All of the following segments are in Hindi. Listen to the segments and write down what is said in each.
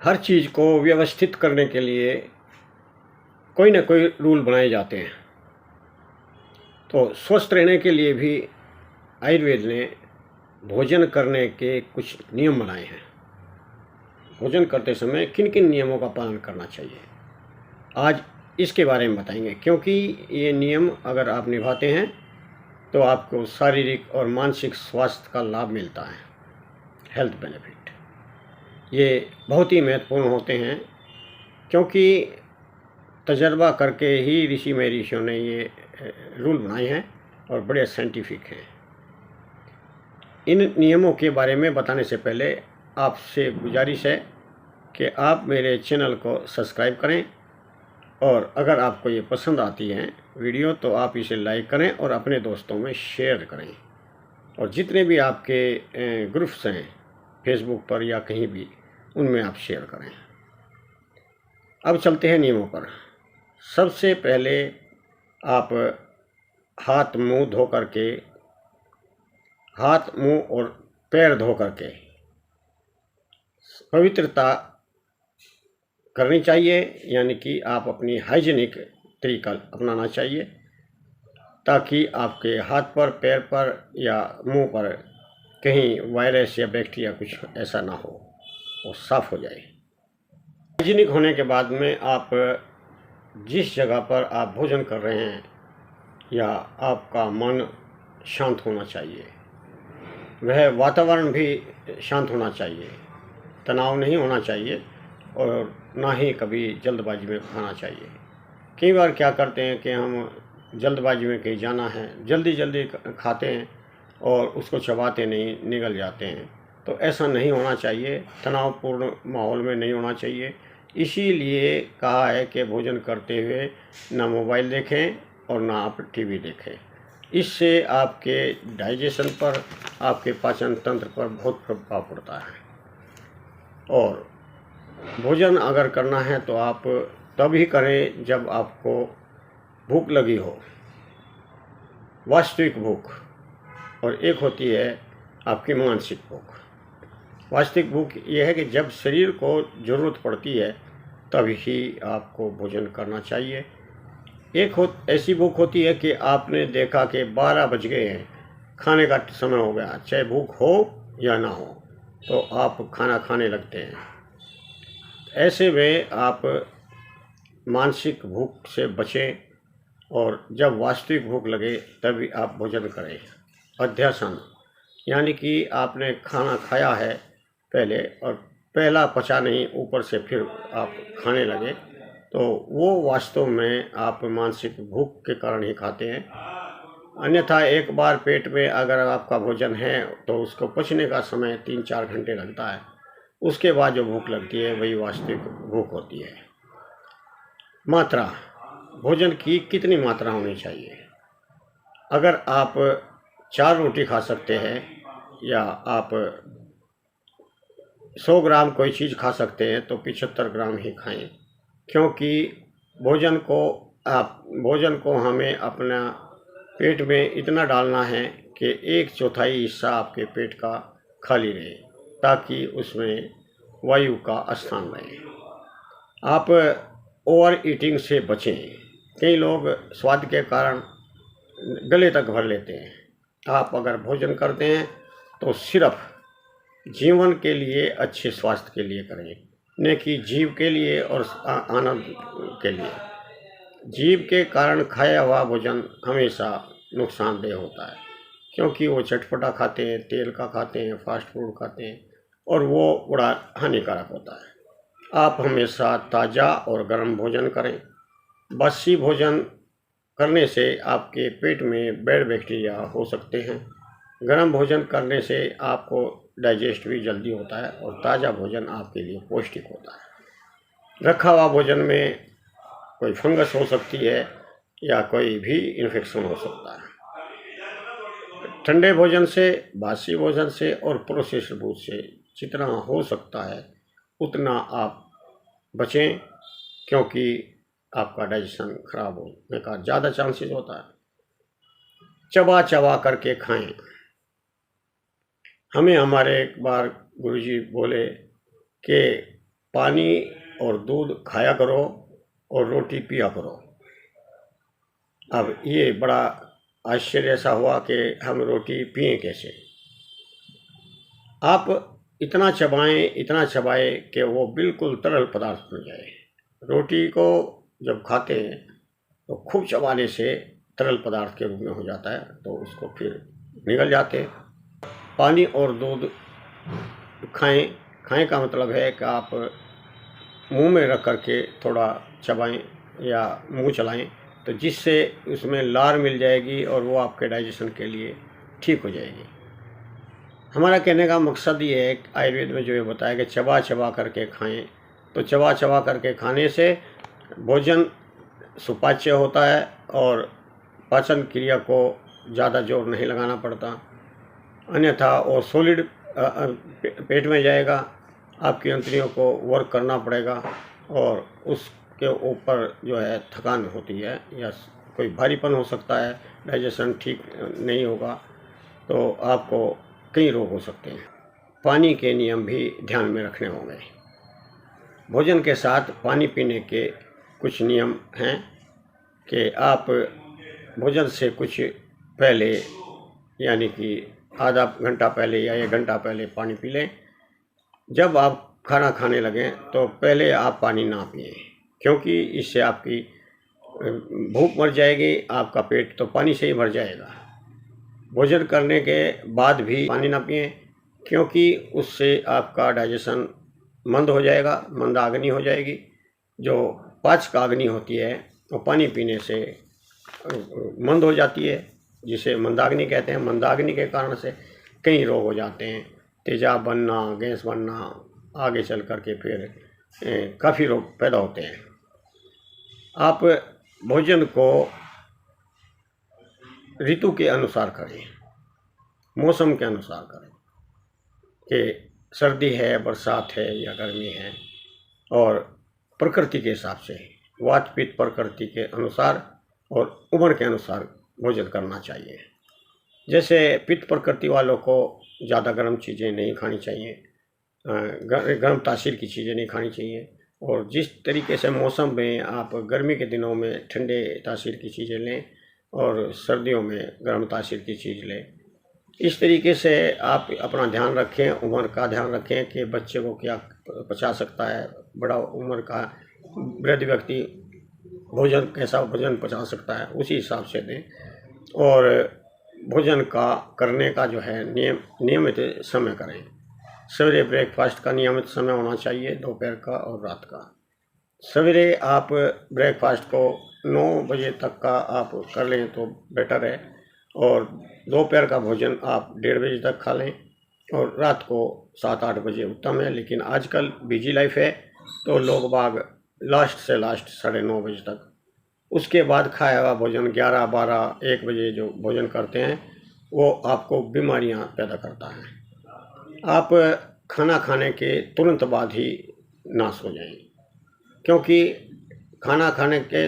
हर चीज़ को व्यवस्थित करने के लिए कोई ना कोई रूल बनाए जाते हैं। तो स्वस्थ रहने के लिए भी आयुर्वेद ने भोजन करने के कुछ नियम बनाए हैं। भोजन करते समय किन किन नियमों का पालन करना चाहिए, आज इसके बारे में बताएंगे। क्योंकि ये नियम अगर आप निभाते हैं तो आपको शारीरिक और मानसिक स्वास्थ्य का लाभ मिलता है, हेल्थ बेनिफिट। ये बहुत ही महत्वपूर्ण होते हैं क्योंकि तजर्बा करके ही ऋषि महर्षियों ने ये रूल बनाए हैं और बड़े साइंटिफिक हैं। इन नियमों के बारे में बताने से पहले आपसे गुजारिश है कि आप मेरे चैनल को सब्सक्राइब करें, और अगर आपको ये पसंद आती है वीडियो तो आप इसे लाइक करें और अपने दोस्तों में शेयर करें, और जितने भी आपके ग्रुप्स हैं फेसबुक पर या कहीं भी, उनमें आप शेयर करें। अब चलते हैं नियमों पर। सबसे पहले आप हाथ मुंह धो करके, हाथ मुंह और पैर धो करके पवित्रता करनी चाहिए, यानी कि आप अपनी हाइजीनिक तरीका अपनाना चाहिए ताकि आपके हाथ पर, पैर पर या मुंह पर कहीं वायरस या बैक्टीरिया कुछ ऐसा ना हो, वो साफ़ हो जाए। हाइजीनिक होने के बाद में आप जिस जगह पर आप भोजन कर रहे हैं या आपका मन शांत होना चाहिए, वह वातावरण भी शांत होना चाहिए, तनाव नहीं होना चाहिए और ना ही कभी जल्दबाजी में खाना चाहिए। कई बार क्या करते हैं कि हम जल्दबाजी में कहीं जाना है, जल्दी जल्दी खाते हैं और उसको चबाते नहीं, निगल जाते हैं। तो ऐसा नहीं होना चाहिए, तनावपूर्ण माहौल में नहीं होना चाहिए। इसीलिए कहा है कि भोजन करते हुए ना मोबाइल देखें और ना आप टीवी देखें। इससे आपके डाइजेशन पर, आपके पाचन तंत्र पर बहुत प्रभाव पड़ता है। और भोजन अगर करना है तो आप तभी करें जब आपको भूख लगी हो, वास्तविक भूख, और एक होती है आपकी मानसिक भूख। वास्तविक भूख यह है कि जब शरीर को ज़रूरत पड़ती है तभी ही आपको भोजन करना चाहिए। ऐसी भूख होती है कि आपने देखा कि 12 बज गए हैं, खाने का समय हो गया, चाहे भूख हो या ना हो, तो आप खाना खाने लगते हैं। ऐसे में आप मानसिक भूख से बचें और जब वास्तविक भूख लगे तभी आप भोजन करें। अध्यासन, यानी कि आपने खाना खाया है पहले और पहला पचा नहीं, ऊपर से फिर आप खाने लगे, तो वो वास्तव में आप मानसिक भूख के कारण ही खाते हैं। अन्यथा एक बार पेट में अगर आपका भोजन है तो उसको पचने का समय 3-4 घंटे लगता है। उसके बाद जो भूख लगती है वही वास्तविक भूख होती है। मात्रा, भोजन की कितनी मात्रा होनी चाहिए। अगर आप 4 रोटी खा सकते हैं या आप 100 ग्राम कोई चीज़ खा सकते हैं तो 75 ग्राम ही खाएं, क्योंकि भोजन को हमें अपना पेट में इतना डालना है कि 1/4 हिस्सा आपके पेट का खाली रहे, ताकि उसमें वायु का स्थान रहे। आप ओवर ईटिंग से बचें। कई लोग स्वाद के कारण गले तक भर लेते हैं। आप अगर भोजन करते हैं तो सिर्फ जीवन के लिए, अच्छे स्वास्थ्य के लिए करें, न कि जीव के लिए और आनंद के लिए। जीव के कारण खाया हुआ भोजन हमेशा नुकसानदेह होता है, क्योंकि वो चटपटा खाते हैं, तेल का खाते हैं, फास्ट फूड खाते हैं, और वो बड़ा हानिकारक होता है। आप हमेशा ताज़ा और गर्म भोजन करें। बासी भोजन करने से आपके पेट में बैड बैक्टीरिया हो सकते हैं। गर्म भोजन करने से आपको डाइजेस्ट भी जल्दी होता है और ताज़ा भोजन आपके लिए पौष्टिक होता है। रखा हुआ भोजन में कोई फंगस हो सकती है या कोई भी इन्फेक्शन हो सकता है। ठंडे भोजन से, बासी भोजन से और प्रोसेस्ड फूड से जितना हो सकता है उतना आप बचें, क्योंकि आपका डाइजेशन खराब होने का ज़्यादा चांसेस होता है। चबा चबा करके खाएं। हमें हमारे एक बार गुरुजी बोले कि पानी और दूध खाया करो और रोटी पिया करो। अब ये बड़ा आश्चर्य ऐसा हुआ कि हम रोटी पिएं कैसे। आप इतना चबाएं कि वो बिल्कुल तरल पदार्थ बन जाए। रोटी को जब खाते हैं तो खूब चबाने से तरल पदार्थ के रूप में हो जाता है, तो उसको फिर निगल जाते हैं। पानी और दूध खाएं का मतलब है कि आप मुंह में रख करके थोड़ा चबाएं या मुंह चलाएं, तो जिससे उसमें लार मिल जाएगी और वो आपके डाइजेशन के लिए ठीक हो जाएगी। हमारा कहने का मकसद ये है, आयुर्वेद में जो ये बताया कि चबा चबा करके खाएं, तो चबा चबा करके खाने से भोजन सुपाच्य होता है और पाचन क्रिया को ज़्यादा जोर नहीं लगाना पड़ता, अन्यथा वो सॉलिड पेट में जाएगा, आपकी अंतड़ियों को वर्क करना पड़ेगा और उसके ऊपर जो है थकान होती है या कोई भारीपन हो सकता है, डाइजेशन ठीक नहीं होगा, तो आपको कई रोग हो सकते हैं। पानी के नियम भी ध्यान में रखने होंगे। भोजन के साथ पानी पीने के कुछ नियम हैं कि आप भोजन से कुछ पहले, यानी कि आधा घंटा पहले या 1 घंटा पहले पानी पी लें। जब आप खाना खाने लगें तो पहले आप पानी ना पिएं, क्योंकि इससे आपकी भूख मर जाएगी, आपका पेट तो पानी से ही भर जाएगा। भोजन करने के बाद भी पानी ना पिएं, क्योंकि उससे आपका डाइजेशन मंद हो जाएगा, मंदाग्नि हो जाएगी। जो पाचक अग्नि होती है वो पानी पीने से मंद हो जाती है, जिसे मंदाग्नि कहते हैं। मंदाग्नि के कारण से कई रोग हो जाते हैं, तेजाब बनना, गैस बनना, आगे चल कर के फिर काफ़ी रोग पैदा होते हैं। आप भोजन को ऋतु के अनुसार करें, मौसम के अनुसार करें कि सर्दी है, बरसात है या गर्मी है, और प्रकृति के हिसाब से वात पित्त प्रकृति के अनुसार और उम्र के अनुसार भोजन करना चाहिए। जैसे पित्त प्रकृति वालों को ज़्यादा गर्म चीज़ें नहीं खानी चाहिए, गर्म तासीर की चीज़ें नहीं खानी चाहिए, और जिस तरीके से मौसम में आप गर्मी के दिनों में ठंडे तासीर की चीज़ें लें और सर्दियों में गर्म तासीर की चीज़ लें, इस तरीके से आप अपना ध्यान रखें, उम्र का ध्यान रखें कि बच्चे को क्या पचा सकता है, बड़ा उम्र का वृद्ध व्यक्ति भोजन कैसा भोजन पचा सकता है, उसी हिसाब से दें। और भोजन का करने का जो है नियमित समय करें। सवेरे ब्रेकफास्ट का नियमित समय होना चाहिए, दोपहर का और रात का। सवेरे आप ब्रेकफास्ट को 9 बजे तक का आप कर लें तो बेटर है, और दोपहर का भोजन आप 1:30 बजे तक खा लें, और रात को 7-8 बजे उत्तम है। लेकिन आजकल बिजी लाइफ है, तो लोग बाग लास्ट से लास्ट 9:30 बजे तक, उसके बाद खाया हुआ भोजन 11, 12, 1 बजे जो भोजन करते हैं वो आपको बीमारियां पैदा करता है। आप खाना खाने के तुरंत बाद ही नाश हो जाएं, क्योंकि खाना खाने के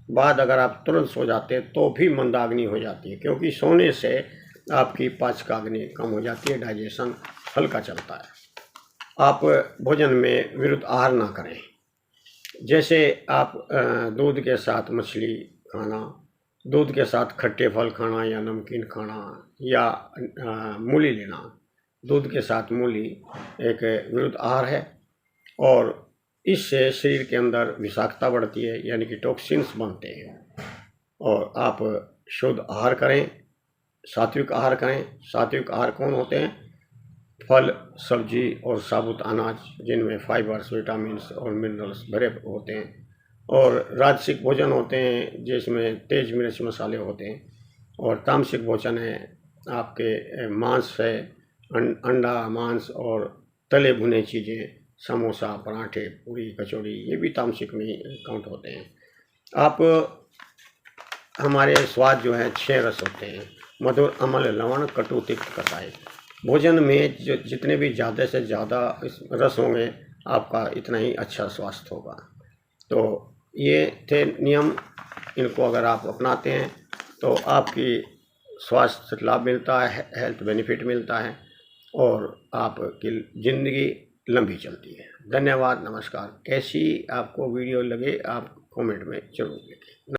बाद अगर आप तुरंत सो जाते हैं तो भी मंदाग्नि हो जाती है, क्योंकि सोने से आपकी पाचकाग्नि कम हो जाती है, डाइजेशन हल्का चलता है। आप भोजन में विरुद्ध आहार ना करें। जैसे आप दूध के साथ मछली खाना, दूध के साथ खट्टे फल खाना या नमकीन खाना, या मूली लेना, दूध के साथ मूली एक विरुद्ध आहार है, और इससे शरीर के अंदर विषाक्तता बढ़ती है, यानी कि टॉक्सिन्स बनते हैं। और आप शुद्ध आहार करें, सात्विक आहार करें। सात्विक आहार कौन होते हैं? फल, सब्जी और साबुत अनाज, जिनमें फाइबर्स, विटामिन्स और मिनरल्स भरे होते हैं। और राजसिक भोजन होते हैं जिसमें तेज मिर्च मसाले होते हैं। और तामसिक भोजन है आपके मांस है, अंडा, मांस और तले भुने चीज़ें, समोसा, पराठे, पूरी, कचौड़ी, ये भी तामसिक में काउंट होते हैं। आप हमारे स्वाद जो है 6 रस होते हैं: मधुर, अम्ल, लवण, कटु, तिक्त, कसाय। भोजन में जो जितने भी ज़्यादा से ज़्यादा रस होंगे, आपका इतना ही अच्छा स्वास्थ्य होगा। तो ये थे नियम, इनको अगर आप अपनाते हैं तो आपकी स्वास्थ्य लाभ मिलता है, हेल्थ बेनिफिट मिलता है, और आपकी ज़िंदगी लंबी चलती है। धन्यवाद, नमस्कार। कैसी आपको वीडियो लगे आप कमेंट में ज़रूर लिखें।